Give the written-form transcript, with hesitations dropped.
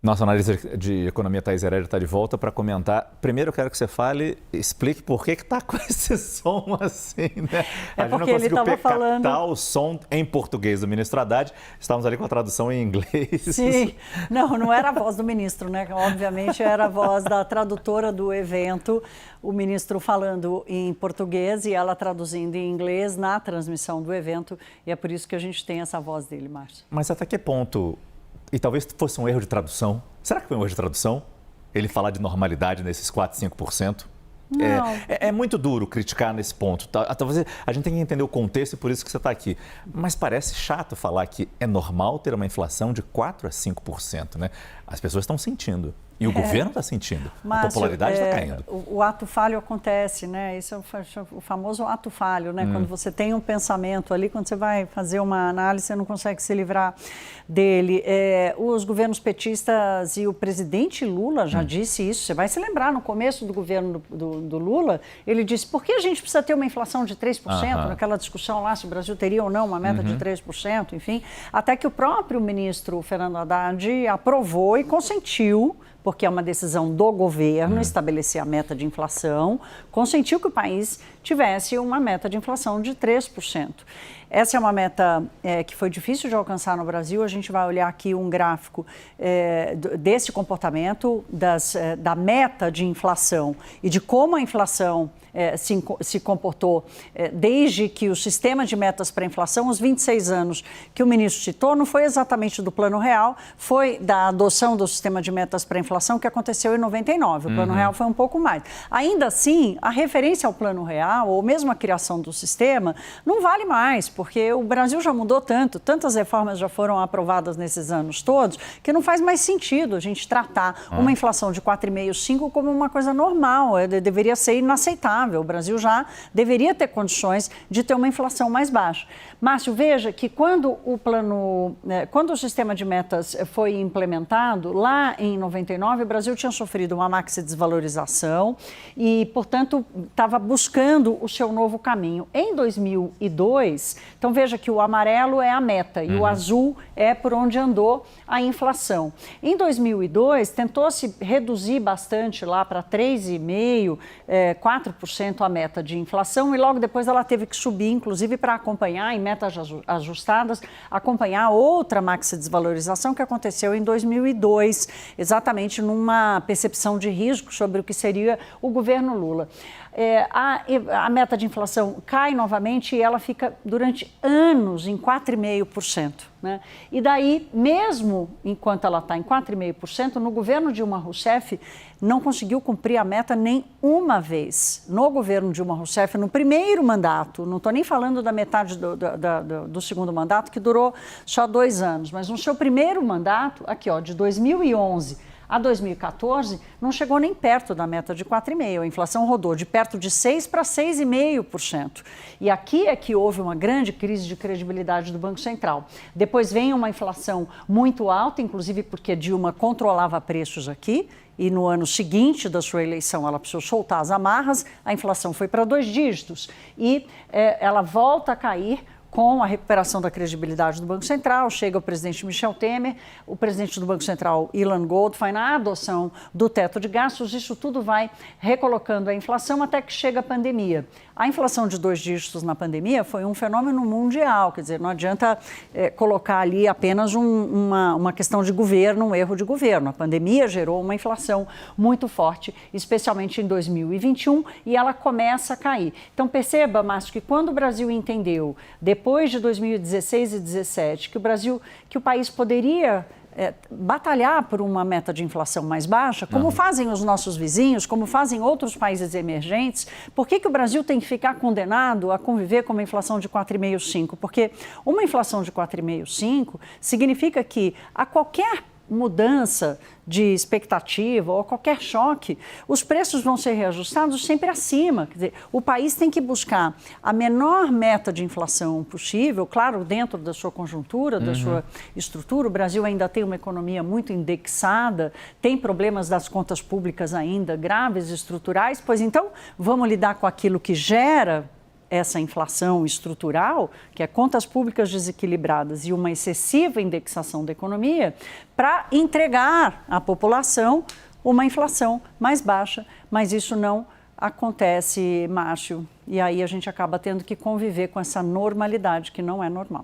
Nossa analista de economia, Thaís Herédia, está de volta para comentar. Primeiro, eu quero que você explique por que está com esse som assim, né? É porque ele estava falando... captar o som em português do ministro Haddad. Estávamos ali com a tradução em inglês. Sim, não era a voz do ministro, né? Obviamente era a voz da tradutora do evento, o ministro falando em português e ela traduzindo em inglês na transmissão do evento. E é por isso que a gente tem essa voz dele, Márcio. Mas até que ponto... E talvez fosse um erro de tradução. Será que foi um erro de tradução? Ele falar de normalidade nesses 4, 5%? Não. É muito duro criticar nesse ponto. Talvez a gente tenha que entender o contexto e por isso que você está aqui. Mas parece chato falar que é normal ter uma inflação de 4 a 5%, né? As pessoas estão sentindo. E o governo está sentindo. Márcio, a popularidade está caindo. O ato falho acontece, né? Esse é o famoso ato falho, né? Quando você tem um pensamento ali, quando você vai fazer uma análise, você não consegue se livrar dele. Os governos petistas e o presidente Lula já disse isso. Você vai se lembrar, no começo do governo do Lula, ele disse, por que a gente precisa ter uma inflação de 3%? Naquela discussão lá, se o Brasil teria ou não uma meta de 3%, enfim. Até que o próprio ministro Fernando Haddad aprovou e consentiu, porque é uma decisão do governo estabelecer a meta de inflação, consentiu que o país tivesse uma meta de inflação de 3%. Essa é uma meta que foi difícil de alcançar no Brasil. A gente vai olhar aqui um gráfico desse comportamento, da meta de inflação e de como a inflação se comportou desde que o sistema de metas para a inflação, os 26 anos que o ministro citou, não foi exatamente do Plano Real, foi da adoção do sistema de metas para a inflação que aconteceu em 99. O Plano Real foi um pouco mais. Ainda assim, a referência ao Plano Real, ou mesmo a criação do sistema, não vale mais, porque o Brasil já mudou tanto, tantas reformas já foram aprovadas nesses anos todos, que não faz mais sentido a gente tratar uma inflação de 4,5%, 5% como uma coisa normal, deveria ser inaceitável. O Brasil já deveria ter condições de ter uma inflação mais baixa. Márcio, veja que quando o sistema de metas foi implementado, lá em 99, o Brasil tinha sofrido uma maxi-desvalorização e, portanto, estava buscando o seu novo caminho. Em 2002, então veja que o amarelo é a meta e o azul é por onde andou a inflação. Em 2002, tentou-se reduzir bastante lá para 3,5%, 4% a meta de inflação e logo depois ela teve que subir, inclusive para acompanhar, em metas ajustadas, acompanhar outra maxi-desvalorização que aconteceu em 2002, exatamente numa percepção de risco sobre o que seria o governo Lula. A meta de inflação cai novamente e ela fica durante anos em 4,5%. Né? E daí, mesmo enquanto ela está em 4,5%, no governo Dilma Rousseff não conseguiu cumprir a meta nem uma vez. No governo Dilma Rousseff, no primeiro mandato, não estou nem falando da metade do segundo mandato, que durou só 2 anos, mas no seu primeiro mandato, aqui ó, de 2011 a 2014, não chegou nem perto da meta de 4,5%. A inflação rodou de perto de 6% para 6,5%. E aqui é que houve uma grande crise de credibilidade do Banco Central. Depois vem uma inflação muito alta, inclusive porque Dilma controlava preços aqui, e no ano seguinte da sua eleição ela precisou soltar as amarras, a inflação foi para 2 dígitos e ela volta a cair com a recuperação da credibilidade do Banco Central. Chega o presidente Michel Temer, o presidente do Banco Central, Ilan Goldfein, na adoção do teto de gastos. Isso tudo vai recolocando a inflação até que chega a pandemia. A inflação de 2 dígitos na pandemia foi um fenômeno mundial, quer dizer, não adianta colocar ali apenas uma questão de governo, um erro de governo. A pandemia gerou uma inflação muito forte, especialmente em 2021, e ela começa a cair. Então perceba, Márcio, que quando o Brasil entendeu, depois de 2016 e 2017, que o país poderia batalhar por uma meta de inflação mais baixa, como fazem os nossos vizinhos, como fazem outros países emergentes, por que o Brasil tem que ficar condenado a conviver com uma inflação de 4,5%, 5%? Porque uma inflação de 4,5%, 5% significa que a qualquer mudança de expectativa ou qualquer choque, os preços vão ser reajustados sempre acima. Quer dizer, o país tem que buscar a menor meta de inflação possível, claro, dentro da sua conjuntura, da sua estrutura. O Brasil ainda tem uma economia muito indexada, tem problemas das contas públicas ainda graves, estruturais, pois então vamos lidar com aquilo que gera essa inflação estrutural, que é contas públicas desequilibradas e uma excessiva indexação da economia, para entregar à população uma inflação mais baixa, mas isso não acontece, Márcio, e aí a gente acaba tendo que conviver com essa normalidade que não é normal.